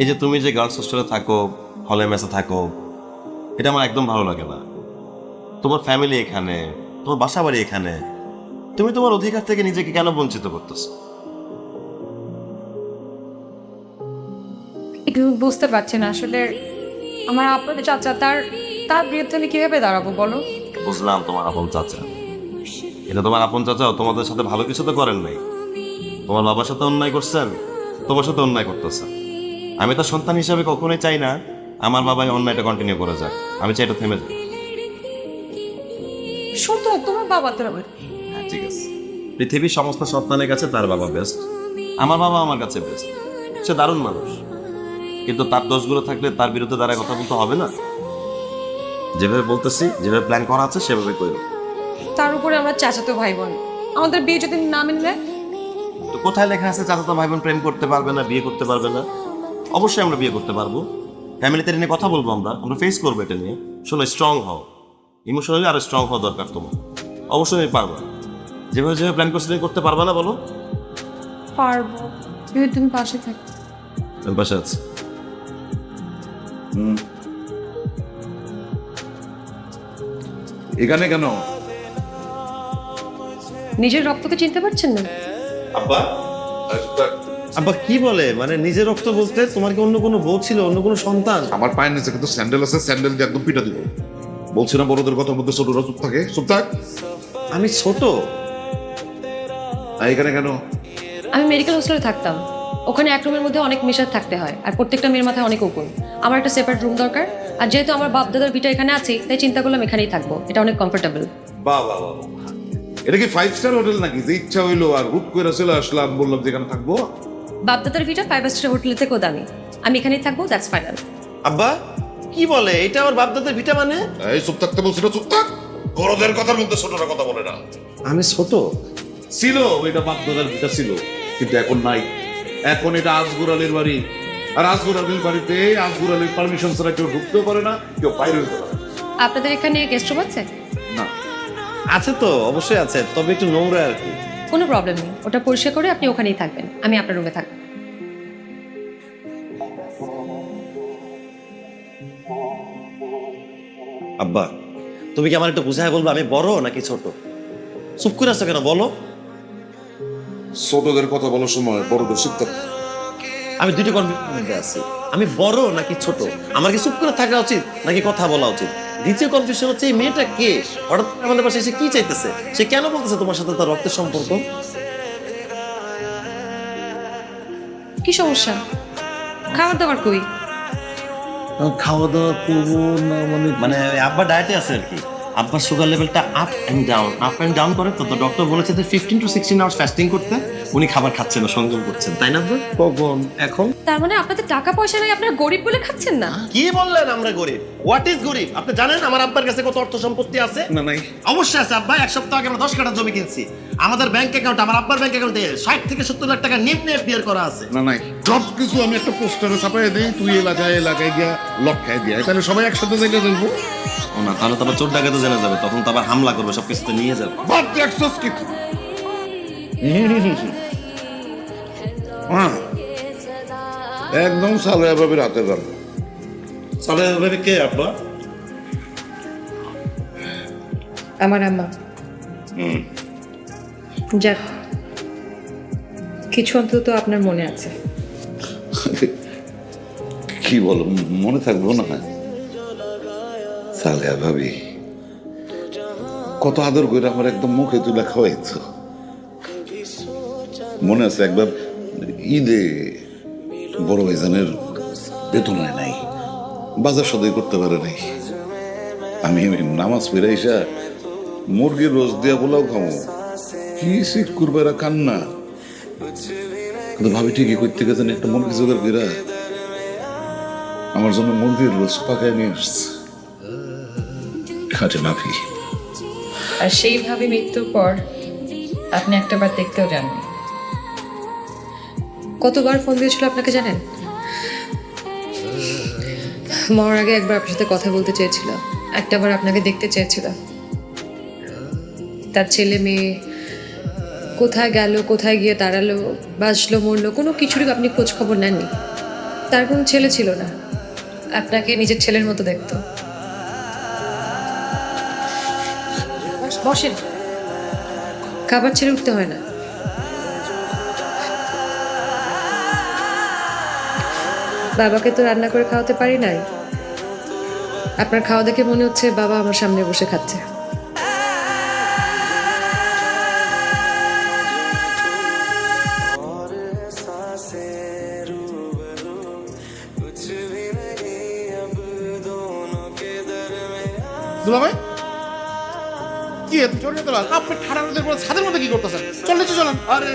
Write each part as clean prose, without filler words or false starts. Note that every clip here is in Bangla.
এই যে তুমি যে গার্লস হোস্টেলে থাকো, হলে মেসে থাকো, এটা আমার একদম ভালো লাগে না। তোমার ফ্যামিলি এখানে, তোমার বাসা বাড়ি এখানে, তুমি তোমার অধিকার থেকে নিজেকে কেন বঞ্চিত করতেছো? একটু বুঝতে পারছি না আসলে আমার আপনাদের চাচা তার তার বিরুদ্ধে আমি কিভাবে দাঁড়াবো বলো। বুঝলাম তোমার আপন চাচা, এটা তোমার আপন চাচাও তোমাদের সাথে ভালো কিছু তো করেন নাই। তোমার বাবার সাথে অন্যায় করছেন, তোমার সাথে অন্যায় করতেছেন। আমি তো সন্তান হিসাবে কখনোই চাই না আমার বাবাই অন্যায়টা কন্টিনিউ করে যাক, আমি চাই এটা থেমে যাক। শুধু তোমার বাবা তোর আমার হ্যাঁ ঠিক আছে, পৃথিবীর সমস্ত সন্তানের কাছে তার বাবা বেস্ট, আমার বাবা আমার কাছে বেস্ট। সে দারুণ মানুষ, কিন্তু তার দোষগুলো থাকলে তার বিরুদ্ধে দাঁড়ায় কথা বলতে হবে না। যেভাবে বলতেছি, যেভাবে প্ল্যান করা আছে সেভাবে করো। তার উপরে আমরা চাচাতো ভাই বোন, আমাদের বিয়ে যদি না মিললে তো কোথায় লেখা আছে চাচাতো ভাই বোন প্রেম করতে পারবে না, বিয়ে করতে পারবে না? অবশ্যই আমরা বিয়ে করতে পারবো, ফ্যামিলিতে নিয়ে কথা বলবো, আমরা ফেস করবো এটা নিয়ে। শোনো, স্ট্রং হও, ইমোশনালি আরো স্ট্রং হওয়া দরকার তোমার। অবশ্যই আমি পারবো, যেভাবে যেভাবে প্ল্যান করছি তুমি করতে পারবে না বলো? পারবো যদি তুমি পাশে থাকো। আমি পাশে আছি। এখানে কেন? নিজের রক্তকে চিনতে পারছেন না? আব্বা, আব্বা কি বলে? মানে নিজের রক্ত বলতে তোমার কি অন্য কোনো বউ ছিল, অন্য কোনো সন্তান? আমার পায়ের নিচে কিন্তু স্যান্ডেল আছে, স্যান্ডেল দিয়ে একদম পিটা দিব। বলছি না বড়দের কথার মধ্যে ছোটরা চুপ থাকে, চুপ থাক। আমি ছোট। এখানে কেন? আমি মেডিকেল হোস্টেলে থাকতাম, ওখানে এক রুমের মধ্যে অনেক মেশার থাকতে হয় আর প্রত্যেকটা মেয়ের মাথায় অনেক উকুন। আমার একটা সেপারেট রুম দরকার, আর যেহেতু আমার বাপ দাদার ভিটা এখানে আছে তাই চিন্তা করলাম এখানেই থাকবো, এটা অনেক কমফোর্টেবল। বাহ বাহ বাহ। এটা কি 5 স্টার হোটেল নাকি যে ইচ্ছা হইলো আর হুট করে চলে আসলাম, বললাম যে এখানে থাকবো? বাপ দাদার ভিটা 5 স্টার হোটেল থেকেও দামি, আমি এখানেই থাকবো, দ্যাটস ফাইনাল। আব্বা কি বলে? এটা আমার বাপদাদার ভিটা মানে? এই চুপ থাকতে বলছি না, চুপ থাক। বড়দের কথার মধ্যে ছোটরা কথা বলে না। আমি ছোট? ছিল, ওইটা বাপদাদার ভিটা ছিল, কিন্তু এখন নাই। এখন এটা আজগুর আলীর বাড়ি, আর আজগুর আলীর বাড়িতে আজগুর আলীর পারমিশন ছাড়া কেউ ঢুকতেও পারে না, কেউ বাইরে হইতে পারে না। আপনাদের এখানে গেস্ট রুম আছে? না। আছে তো, অবশ্যই আছে, তবে একটু নোংরা আর কি। কোনো প্রবলেম নেই, ওটা পরিষ্কার করে আপনি ওখানেই থাকবেন, আমি আপনার রুমে থাকবো। আব্বা তুমি কি আমার একটু বুঝায় বলবো আমি বড় নাকি ছোট? চুপ করে আছো কেন বলো? ছোটদের কথা বলার সময় বড়দের শিখতে হবে। আমি দুইটা কনফিউশনে আছি, আমি বড় নাকি ছোট? আমার কি চুপ করে থাকা উচিত নাকি কথা বলা উচিত? দ্বিতীয় কনফিউশন হচ্ছে এই মেয়েটা কে, হঠাৎ করে আমাদের পাশে এসে কি চাইতেছে? সে কেন বলতেছে তোমার সাথে তার রক্তের সম্পর্ক? কি সমস্যা? খাবার দাবার কই? খাওয়া দাওয়া করবো না মানে আব্বা ডায়েটে আছে আর কি। আব্বার সুগার লেভেলটা আপ অ্যান্ড ডাউন করে, তো ডক্টর বলেছে যে 15 to 16 আওয়ার্স ফাস্টিং করতে। উনি খাবার খাচ্ছেন না, সংযম করছেন, তাই না আব্বা? কখন? এখন? তার মানে আপনাদের টাকা পয়সা নাই, আপনারা গরিব বলে খাচ্ছেন না? কি বললেন আমরা গরিব? হোয়াট ইজ গরিব? আপনি জানেন আমার আব্বার কাছে কত অর্থ সম্পত্তি আছে? না নাই। অবশ্যই আছে আব্বা। এক সপ্তাহ আগে আমরা 10 কাঠা জমি কিনছি। আমাদের ব্যাংক অ্যাকাউন্ট, আমার আব্বার ব্যাংক অ্যাকাউন্টে 60 থেকে 70 লাখ টাকা নিম্নে এফডিআর করা আছে। না নাই, সব কিছু আমি একটা পোস্টারে ছাপাই দিই, তুই এলাকায় এলাকায় গিয়া লক্ষায় দিয়া, তাহলে সবাই একসাথে দেখে দেখবো। ও না, তাহলে তো আবার চোর ডাকাতে জেনে যাবে, তখন তো আবার হামলা করবে, সব কিছু তো নিয়ে যাবে। বাদ দেখছস কি তুই? হ্যাঁ, একদম সালে এভাবে রাতে গেল। চলে এভাবে কে আব্বা? আমার আম্মা। যাক, কিছু অন্তত আপনার মনে আছে। কি বলো, মনে থাকবো না? সালেহা ভাবি কত আদর করে আমার একদম মুখে তুলে খাওয়াইতো। মনে আছে একবার ঈদে বড় ভাইজানের বেতন হয় নাই, বাজার সদাই করতে পারে নাই। আমি নামাজ পড়ে আইসা মুরগির রোজ দিয়া পোলাও খামো, কি শীত করবে কান্না। কিন্তু ভাবি ঠিকই করতে গেছেন একটা মুরগি জোগাড় কইরা আমার জন্য মুরগির রোজ পাকায় নিয়ে আসছে। খাটে মাফি। আর সেইভাবে মৃত্যুর পর আপনি একটাবার দেখতেও যাননি। কতবার ফোন দিয়েছিল আপনাকে জানেন? মরার আগে একবার আপনার সাথে কথা বলতে চেয়েছিল, একটাবার আপনাকে দেখতে চেয়েছিল। তার ছেলে মেয়ে কোথায় গেল, কোথায় গিয়ে দাঁড়ালো, বাঁচলো মরলো, কোনো কিছুরই আপনি খোঁজ খবর নেননি। তার কোনো ছেলে ছিল না, আপনাকে নিজের ছেলের মতো দেখতো। বসেন, খাবার ছেড়ে উঠতে হয় না। বাবাকে তো রান্না করে খাওয়াতে পারি নাই, আপনার খাওয়া দেখে মনে হচ্ছে বাবা আমার সামনে বসে খাচ্ছে। দুলাভাই কি এত চলে তোলা আপনি ঠান্ডা রোদের পর ছাদের মধ্যে কি করতেছেন? চলে চলেন। আরে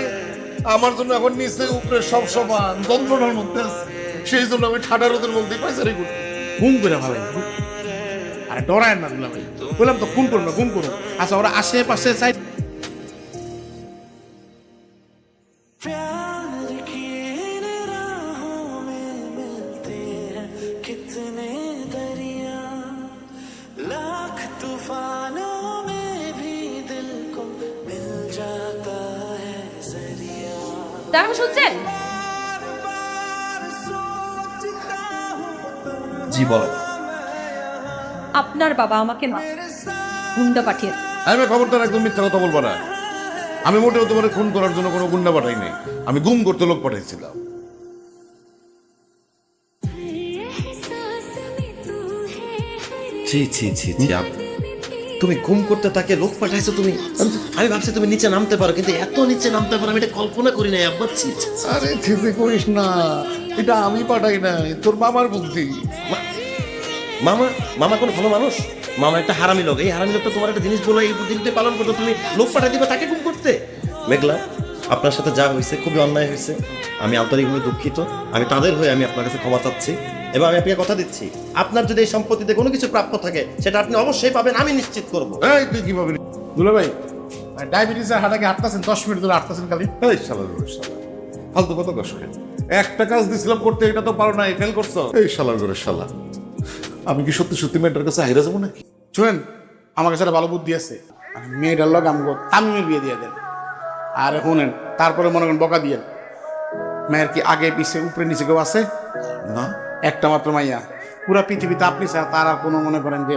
আমার জন্য এখন নিচে উপরে সব সমান যন্ত্রণার মধ্যে আছে, সেই জন্য আমি ঠান্ডা রোদের মধ্যে পাইসারি করি। ঘুম করে ভালো আরে ডরায় না দুলাভাই, বললাম তো ঘুম করুন না, ঘুম করুন। আচ্ছা ওরা আশেপাশে চাই তারপর শুনছেন? জি বলেন। আপনার বাবা আমাকে গুন্ডা পাঠিয়েছে। আমি খবরদার একদম মিথ্যা কথা বলবো না। আমি মোটেও তোমার খুন করার জন্য কোনো গুন্ডা পাঠাই নাই, আমি গুম করতে লোক পাঠাইছিলাম। ছি ছি ছি ছি, তুমি গুম করতে তাকে লোক পাঠাইছো তুমি? আমি ভাবছি তুমি নিচে নামতে পারো, কিন্তু এত নিচে নামতে পারো আমি এটা কল্পনা করি নাই আব্বা। ছি ছি ছি। আরে ঠিকই করিস না, এটা আমি পাঠাই নাই, তোর মামার বুদ্ধি। মামা মামা কোনো ভালো মানুষ? মামা একটা হারামি লোক। এই হারামি লোকটা তোমার একটা জিনিস বলে এই বুদ্ধিতে পালন করতো, তুমি লোক পাঠিয়ে দিবে তাকে গুম করতে? মেঘলা, আপনার সাথে যা হয়েছে খুবই অন্যায় হয়েছে, আমি আন্তরিকভাবে দুঃখিত। আমি তাদের হয়ে আমি আপনার কাছে ক্ষমা চাচ্ছি, এবং আমি আপনাকে কথা দিচ্ছি আপনার যদি এই সম্পত্তিতে কোনো কিছু প্রাপ্য থাকে সেটা আপনি অবশ্যই পাবেন, আমি নিশ্চিত করবো। এই তুই কি ভাবলি? দুলাভাই ডায়াবেটিসের হাঁটাকে হাঁটতেছেন, 10 মিনিট ধরে হাঁটতেছেন খালি। এই শালার ঘরে শালা, ফালতু কথা কষ্ট। একটা কাজ দিছিলাম করতে, এটা তো পারো না, ফেল করছো। এই শালার ঘরে শালা, আমি কি সত্যি সত্যি মেয়েটার কাছে হাইরা যাবো নাকি? শুনেন, আমার কাছে একটা ভালো বুদ্ধি আছে, মেয়েটার লোক আমগো তামিমের বিয়ে দিয়ে দেন। আর শুনেন, তারপরে মনে করেন বকা দিয়ে মেয়ের কি আগে পিছে উপরে নিচে কেউ আছে না, একটা মাত্র মাইয়া, পুরা পৃথিবীতে আপনি ছাড়া তার আর কোনো মনে করেন যে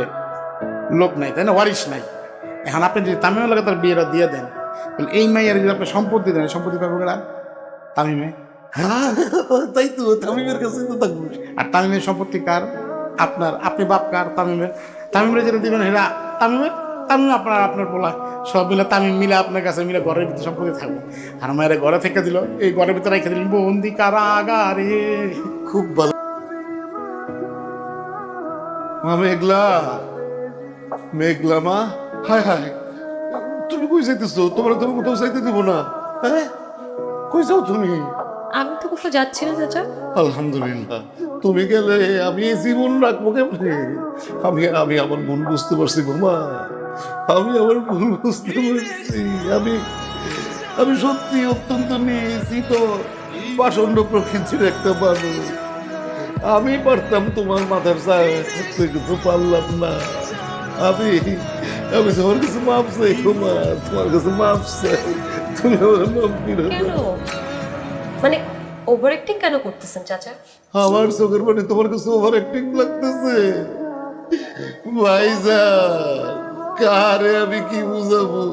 লোক নাই, তাই না, ওয়ারিশ নাই। এখন আপনি যদি তামিমের লোকে তার বিয়েটা দিয়ে দেন, তাহলে এই মাইয়ার যদি আপনি সম্পত্তি দেন, সম্পত্তি পাবো কেনা তামিমে। হ্যাঁ তাই তো, তামিমের কাছে তো থাকবো। আর তামিমের সম্পত্তি কার? আপনার। আপনি বাপ কার? তামিমের। তামিমের যেটা দিবেন হেরা তামিমের, তামিম আপনার, আপনার বলা সব মিলে তামিম মিলে আপনার কাছে মিলে ঘরের ভিতরে সম্পত্তি থাকবো। আর মায়ের ঘরে থেকে দিল, এই ঘরের ভিতরে রেখে দিলেন বন্দি কারাগারে। খুব ভালো। মা মেঘলা, মেঘলা মা, হায় হায়, তুমি কই যাইতেছো? তোমার তুমি কোথাও যাইতে দিব না। হ্যাঁ, কই যাও তুমি? আমি তো কোথাও যাচ্ছি না চাচা। আলহামদুলিল্লাহ, তুমি গেলে আমি এই জীবন রাখবো কেমনে? আমি আমি আমার মন বুঝতে পারছি বোমা, আমি আমার মন বুঝতে পারছি। আমি আমি সত্যি অত্যন্ত নিশ্চিত পাষণ্ড প্রকৃতির একটা মানুষ। আমি পারতাম তোমার মাথার ছায়া থাকতে, কিন্তু পারলাম না। আমি আমি তোমার কাছে মাপ চাই বোমা, তোমার কাছে মাপ চাই, তুমি আমার মাপ দিও না। কেন, মানে ওভার অ্যাক্টিং কেন করতেছেন চাচা? আমার চোখের পানি তোমার কাছে ওভার অ্যাক্টিং লাগতেছে ভাইজান, কারে আমি কি বুঝাবো?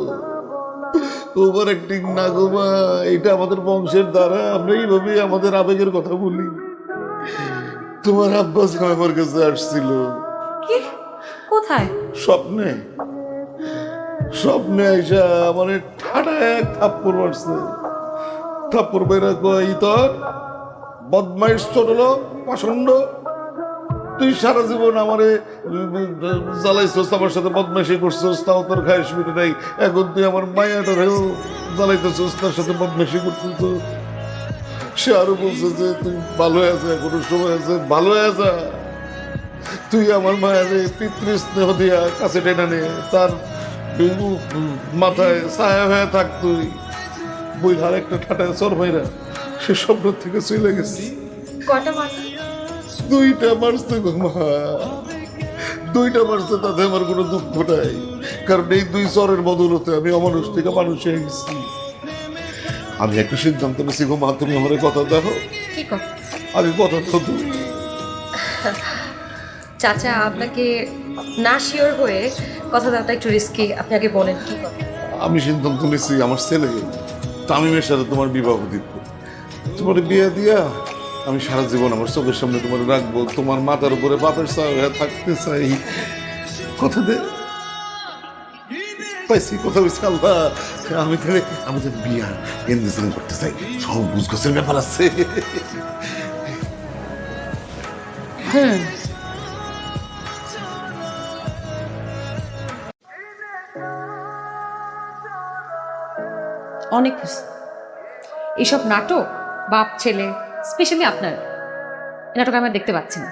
ওভার অ্যাক্টিং না গো মা, এটা আমাদের বংশের দ্বারা আমরা এইভাবে আমাদের আবেগের কথা বলি। তোমার আব্বাস আমার কাছে আসছিল কি? কোথায়? স্বপ্নে, স্বপ্নে আইসা আমার ঠাডা এক থাপ্পড় মারছে। থাপ্পড় বেড়া কই তোর বদমাইশ ছোট লোক পাষণ্ড, তুই সারা জীবন আমারে জ্বালাইছস, আমার সাথে বদমাইশি করছস, তাও তোর খাইস মিটে নাই। এখন তুই আমার মায়াটারেও জ্বালাইতেছস, তার সাথে বদমাইশি করতেছ। সে আরো বলছে যে তুই ভালো হয়ে যা, এখনো সময় আছে, ভালো হয়ে যা। তুই আমার মায়ারে পিতৃ স্নেহ দিয়া কাছে টেনে নে, তার মাথায় ছায়া হয়ে থাক। তুই বই আর একটা ঠাটায় চর ভাইরা সে স্বপ্ন থেকে চলে গেছে। কটা মাথা? দুইটা মারছে গো মা, দুইটা মারছে, তাতে আমার কোনো দুঃখ নাই, কারণ এই দুই চরের বদলতে আমি অমানুষ থেকে মানুষ হয়ে গেছি। আমি একটা সিদ্ধান্ত নিয়েছি গো মা, তুমি আমার কথা দেখো। কি কথা? আমি কথা তো তুমি চাচা আপনাকে না শিওর হয়ে কথা দেওয়াটা একটু রিস্কি, আপনি আগে বলেন কি কথা। আমি সিদ্ধান্ত নিচ্ছি আমার ছেলে তামিমের সাথে তোমার বিবাহ দিত। তোমার বিয়ে দিয়া আমি সারা জীবন আমার চোখের সামনে তোমার রাখবো, তোমার মাথার উপরে বাপের ছায়া হয়ে থাকতে চাই। কথা দে পাইছি, কথা বলছি আল্লাহ। আমি তাহলে আমাদের বিয়া ইন্তজাম করতে চাই, সব বুঝগছের ব্যাপার আছে। অনেক খুশি। এসব নাটক বাপ ছেলে স্পেশালি আপনার এই নাটক আমি আর দেখতে পাচ্ছি না।